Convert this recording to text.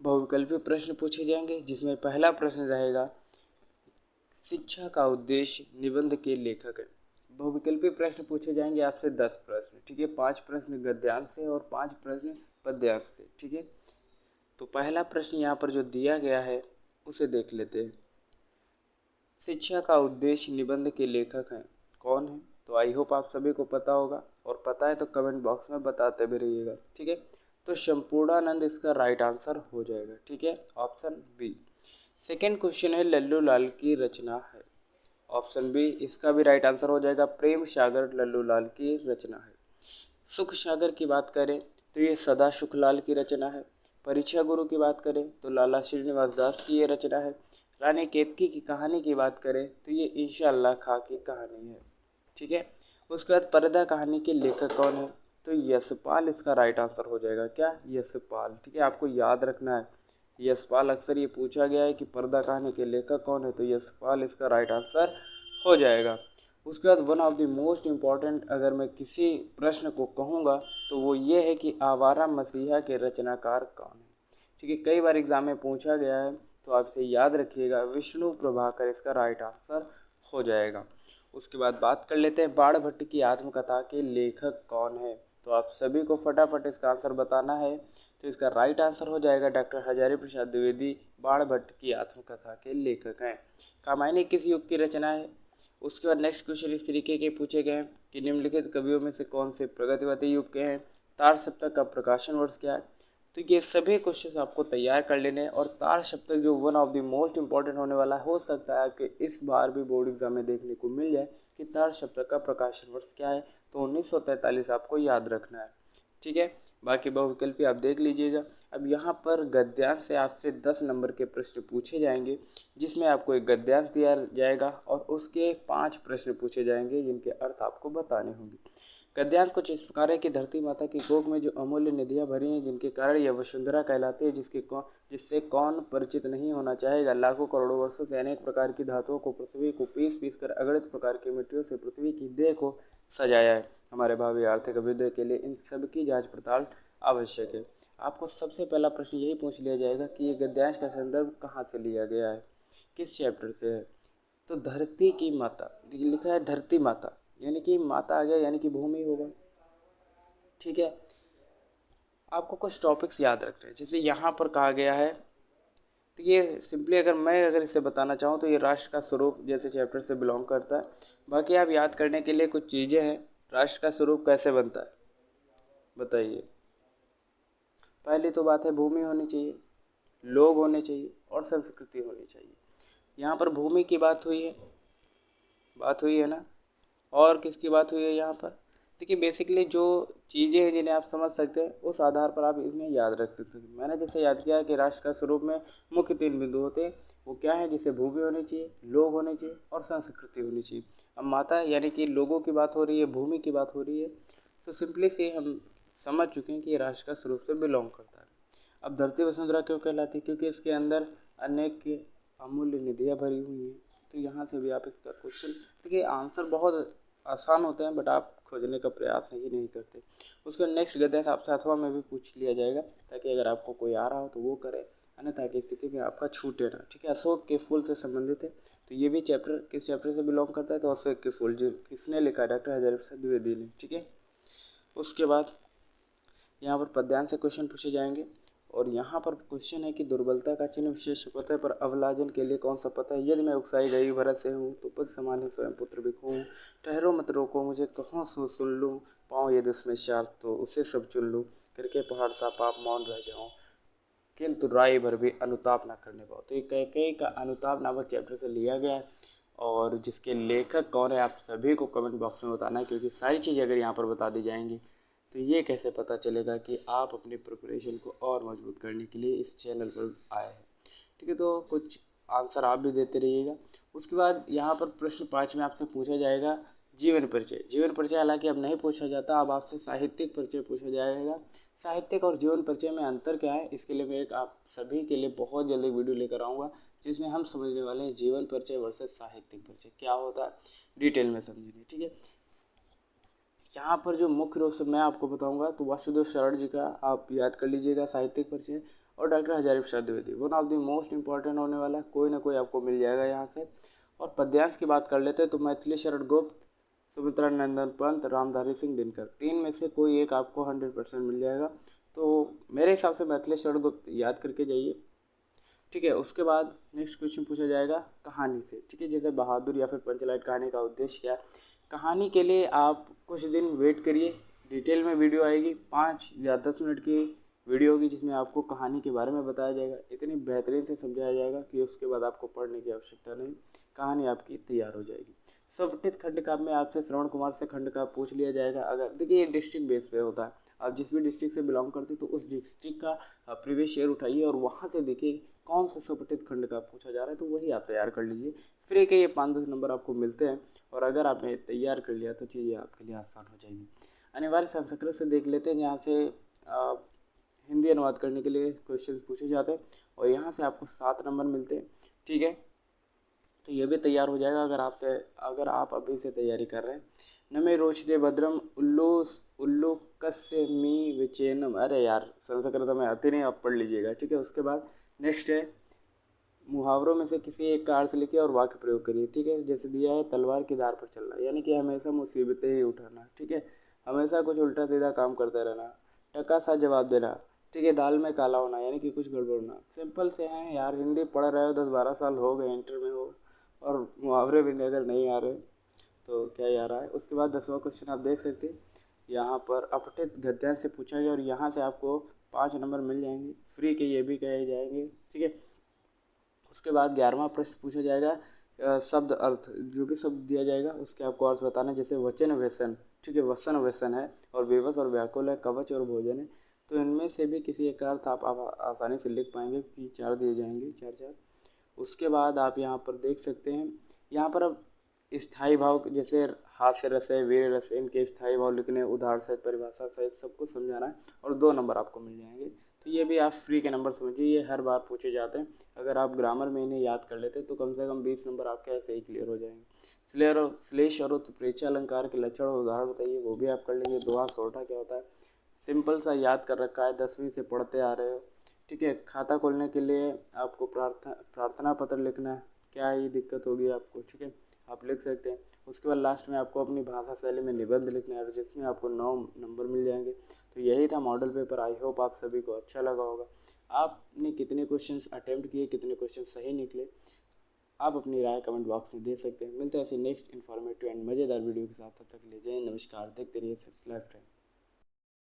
बहुविकल्पी प्रश्न पूछे जाएंगे, जिसमें पहला प्रश्न रहेगा शिक्षा का उद्देश्य निबंध के लेखक है। बहुविकल्पी प्रश्न पूछे जाएंगे आपसे 10 प्रश्न, ठीक है। 5 प्रश्न गद्यांश से और 5 प्रश्न पद्यांश से, ठीक है। तो पहला प्रश्न यहाँ पर जो दिया गया है उसे देख लेते हैं। शिक्षा का उद्देश्य निबंध के लेखक हैं, कौन है? तो आई होप आप सभी को पता होगा, और पता है तो कमेंट बॉक्स में बताते भी रहिएगा, ठीक है। तो संपूर्णानंद इसका राइट आंसर हो जाएगा, ठीक है, ऑप्शन बी। सेकेंड क्वेश्चन है लल्लू लाल की रचना है, ऑप्शन बी इसका भी राइट आंसर हो जाएगा। प्रेम सागर लल्लू लाल की रचना है। सुख सागर की बात करें तो ये सदा सुखलाल की रचना है। परीक्षा गुरु की बात करें तो लाला श्रीनिवास दास की ये रचना है। रानी केतकी की कहानी की बात करें तो ये इंशाअल्लाह खां की कहानी है, ठीक है। उसके बाद पर्दा कहानी के लेखक कौन है? तो यशपाल इसका राइट आंसर हो जाएगा। क्या? यशपाल, ठीक है, आपको याद रखना है। यशपाल अक्सर ये पूछा गया है कि पर्दा कहानी के लेखक कौन है, तो यशपाल इसका राइट आंसर हो जाएगा। उसके बाद one of the most important अगर मैं किसी प्रश्न को कहूँगा तो वो ये है कि आवारा मसीहा के रचनाकार कौन है, ठीक है। कई बार एग्जाम में पूछा गया है, तो आपसे याद रखिएगा विष्णु प्रभाकर इसका राइट आंसर हो जाएगा। उसके बाद बात कर लेते हैं बाण भट्ट की आत्मकथा के लेखक कौन है। तो आप सभी को फटाफट इसका आंसर बताना है। तो इसका राइट आंसर हो जाएगा डॉक्टर हजारी प्रसाद द्विवेदी बाण भट्ट की आत्मकथा के लेखक हैं। कामायनी किस युग की रचना है? उसके बाद नेक्स्ट क्वेश्चन इस तरीके के पूछे गए हैं कि निम्नलिखित कवियों में से कौन से प्रगतिवादी युग के हैं? तार सप्तक का प्रकाशन वर्ष क्या है? तो ये सभी क्वेश्चन आपको तैयार कर लेने हैं। और तार सप्तक जो one of the most important होने वाला हो सकता है कि इस बार भी बोर्ड एग्जाम में देखने को मिल जाए कि तार सप्तक का प्रकाशन वर्ष क्या है। तो 1943 आपको याद रखना है, ठीक है। बाकी बहुविकल्पी आप देख लीजिएगा। अब यहाँ पर गद्यांश से आपसे 10 नंबर के प्रश्न पूछे जाएंगे, जिसमें आपको एक गद्यांश दिया जाएगा और उसके 5 प्रश्न पूछे जाएंगे जिनके अर्थ आपको बताने होंगे। गद्यांश कुछ इस प्रकार है कि धरती माता की कोख में जो अमूल्य निधियां भरी हैं, जिनके कारण यह वसुंधरा कहलाती है, जिससे कौन परिचित नहीं होना चाहेगा। लाखों करोड़ों वर्षों से अनेक प्रकार की धातुओं को पृथ्वी को पीस पीस कर अगणित प्रकार की मिट्टियों से पृथ्वी की देह को सजाया है। हमारे भावी आर्थिक अभ्युदय के लिए इन सब की जांच पड़ताल आवश्यक है। आपको सबसे पहला प्रश्न यही पूछ लिया जाएगा कि ये गद्यांश का संदर्भ कहाँ से लिया गया है, किस चैप्टर से है। तो धरती की माता लिखा है, धरती माता यानी कि माता आ गया, यानी कि भूमि होगा, ठीक है। आपको कुछ टॉपिक्स याद रखने हैं। जैसे यहाँ पर कहा गया है, तो ये सिंपली अगर इसे बताना चाहूँ तो ये राष्ट्र का स्वरूप जैसे चैप्टर से बिलोंग करता है। बाकी आप याद करने के लिए कुछ चीज़ें हैं। राष्ट्र का स्वरूप कैसे बनता है बताइए। पहली तो बात है भूमि होनी चाहिए, लोग होने चाहिए और संस्कृति होनी चाहिए। यहाँ पर भूमि की बात हुई है ना, और किसकी बात हुई है यहाँ पर? देखिए बेसिकली जो चीज़ें हैं जिन्हें आप समझ सकते हैं उस आधार पर आप इन्हें याद रख सकते हैं। मैंने जैसे याद किया कि राष्ट्र का स्वरूप में मुख्य 3 बिंदु होते हैं। वो क्या है? जैसे भूमि होनी चाहिए, लोग होने चाहिए और संस्कृति होनी चाहिए। अब माता यानी कि लोगों की बात हो रही है, भूमि की बात हो रही है, तो सिंपली से हम समझ चुके हैं कि ये राष्ट्र का स्वरूप से बिलोंग करता है। अब धरती वसुंधरा क्यों कहलाती है? क्योंकि इसके अंदर अनेक अमूल्य निधियाँ भरी हुई हैं। तो यहाँ से भी आप इसका क्वेश्चन, देखिए आंसर बहुत आसान होते हैं बट आप खोजने का प्रयास ही नहीं करते। उसका नेक्स्ट गद्यांश आपसे अथवा में भी पूछ लिया जाएगा, ताकि अगर आपको कोई आ रहा हो तो वो करे, अन्यथा की स्थिति में आपका छूटे ना, ठीक है। अशोक के फूल से संबंधित है, तो ये भी चैप्टर किस चैप्टर से बिलोंग करता है? तो अशोक के फूल, जो किसने लिखा है? डॉक्टर हजारी प्रसाद द्विवेदी ने, ठीक है। उसके बाद यहाँ पर पद्यांश से क्वेश्चन पूछे जाएंगे, और यहाँ पर क्वेश्चन है कि दुर्बलता का चिन्ह विशेष पथ पर अवलाजन के लिए कौन सा पथ है? यदि मैं उकसाई गई भरत से हूँ तो पद समान ही स्वयं पुत्र बिखूँ। ठहरो मत रोको मुझे कहाँ सुन लूँ, पाऊँ यदि उसमें शार्थ तो उसे सब चुन लूँ। करके पहाड़ सा पाप मौन रह जाऊँ, किंतु राय भर भी अनुताप ना करने पाओ। तो ये कैकेयी का अनुताप नामक चैप्टर से लिया गया है, और जिसके लेखक कौन है आप सभी को कमेंट बॉक्स में बताना है, क्योंकि सारी चीज़ें अगर यहाँ पर बता दी जाएंगी तो ये कैसे पता चलेगा कि आप अपनी प्रिपरेशन को और मजबूत करने के लिए इस चैनल पर आए हैं, ठीक है। तो कुछ आंसर आप भी देते रहिएगा। उसके बाद यहाँ पर प्रश्न 5 में आपसे पूछा जाएगा जीवन परिचय। जीवन परिचय हालांकि अब नहीं पूछा जाता, अब आपसे साहित्यिक परिचय पूछा जाएगा। साहित्यिक और जीवन परिचय में अंतर क्या है, इसके लिए मैं एक आप सभी के लिए बहुत जल्दी वीडियो लेकर आऊँगा, जिसमें हम समझने वाले हैं जीवन परिचय वर्सेस साहित्यिक परिचय क्या होता है, डिटेल में समझेंगे, ठीक है। यहाँ पर जो मुख्य रूप से मैं आपको बताऊंगा तो वासुदेव शरण जी का आप याद कर लीजिएगा साहित्यिक परिचय, और doctor Hazari Prasad Dwivedi. One of the most important होने वाला है, कोई ना कोई आपको मिल जाएगा यहाँ से। और पद्यांश की बात कर लेते हैं तो मैथिली शरण गुप्त, सुमित्रा नंदन पंत, रामधारी सिंह दिनकर, तीन में से कोई एक आपको 100% मिल जाएगा। तो मेरे हिसाब से मैथिली शरण गुप्त याद करके जाइए। ठीक है, उसके बाद नेक्स्ट क्वेश्चन पूछा जाएगा कहानी से। ठीक है, जैसे बहादुर या फिर पंचलाइट कहानी का उद्देश्य क्या है। कहानी के लिए आप कुछ दिन वेट करिए, डिटेल में वीडियो आएगी, 5 या 10 मिनट की वीडियो होगी जिसमें आपको कहानी के बारे में बताया जाएगा। इतनी बेहतरीन से समझाया जाएगा कि उसके बाद आपको पढ़ने की आवश्यकता नहीं, कहानी आपकी तैयार हो जाएगी। स्वपठित खंड काव्य में आपसे श्रवण कुमार से खंड काव्य पूछ लिया जाएगा। अगर देखिए, ये डिस्ट्रिक्ट बेस पे होता है, आप जिस भी डिस्ट्रिक्ट से बिलोंग करते हैं तो उस डिस्ट्रिक्ट का प्रीवियस ईयर उठाइए और वहाँ से देखिए कौन सा स्वपठित खंड का पूछा जा रहा है, तो वही आप तैयार कर लीजिए। फ्री के ये 5-10 नंबर आपको मिलते हैं और अगर आपने तैयार कर लिया तो चीज़ें आपके लिए आसान हो जाएगी। अनिवार्य संस्कृत से देख लेते हैं, जहाँ से हिंदी अनुवाद करने के लिए क्वेश्चन पूछे जाते हैं और यहाँ से आपको 7 नंबर मिलते हैं। ठीक है, तो ये भी तैयार हो जाएगा अगर आप अभी से तैयारी कर रहे हैं। न मे रोचते भद्रम उल्लू कस्य मी विचेनम, अरे यार संस्कृत में आती नहीं, आप पढ़ लीजिएगा। ठीक है, उसके बाद नेक्स्ट है मुहावरों में से किसी एक का अर्थ लिखिए और वाक्य प्रयोग करिए। ठीक है, जैसे दिया है तलवार की धार पर चलना, यानी कि हमेशा मुसीबतें ही उठाना। ठीक है, हमेशा कुछ उल्टा सीधा काम करते रहना। टका सा जवाब देना। ठीक है, दाल में काला होना, यानी कि कुछ गड़बड़ होना। सिंपल से हैं यार, हिंदी पढ़ रहे हो, 10-12 साल हो गए, इंटर में हो और मुहावरे भी अगर नहीं आ रहे तो क्या ही आ रहा है। उसके बाद 10वां क्वेश्चन आप देख सकते हैं, यहाँ पर अपठित गद्यांश से पूछा गया और यहाँ से आपको 5 नंबर मिल जाएंगे। फ्री के ये भी कहे जाएंगे। ठीक है, उसके बाद 11वां प्रश्न पूछा जाएगा शब्द अर्थ, जो भी शब्द दिया जाएगा उसके आपको अर्थ बताना है। जैसे वचन व्यसन, ठीक है, वसन व्यसन है और विवश और व्याकुल है, कवच और भोजन है। तो इनमें से भी किसी एक अर्थ आप आसानी से लिख पाएंगे कि 4 दिए जाएंगे, 4-4। उसके बाद आप यहाँ पर देख सकते हैं, यहाँ पर अब स्थायी भाव जैसे हास्य रस है, वीर रस है, इनके स्थायी भाव लिखने, उदाहरण सहित, परिभाषा सहित सब कुछ समझाना है और 2 नंबर आपको मिल जाएंगे। तो ये भी आप फ्री के नंबर समझिए, ये हर बार पूछे जाते हैं। अगर आप ग्रामर में इन्हें याद कर लेते तो कम से कम 20 नंबर आपके ऐसे ही क्लियर हो जाएंगे। श्लेष और उत्प्रेक्षा अलंकार के लक्षण और उदाहरण बताइए, वो भी आप कर लेंगे। दोहा सोठा क्या होता है, सिंपल सा याद कर रखा है, 10वीं से पढ़ते आ रहे हो। ठीक है, खाता खोलने के लिए आपको प्रार्थना पत्र लिखना है, क्या ही दिक्कत होगी आपको। ठीक है, आप लिख सकते हैं। उसके बाद लास्ट में आपको अपनी भाषा शैली में निबंध लिखना है जिसमें आपको 9 नंबर मिल जाएंगे। तो यही था मॉडल पेपर। आई होप आप सभी को अच्छा लगा होगा। आपने कितने क्वेश्चंस अटेम्प्ट किए, कितने क्वेश्चन सही निकले, आप अपनी राय कमेंट बॉक्स में दे सकते हैं। मिलते हैं ऐसे नेक्स्ट इन्फॉर्मेटिव एंड मज़ेदार वीडियो के साथ, तब तक के लिए जय, नमस्कार। देखते रहिए लाइफ टाइम।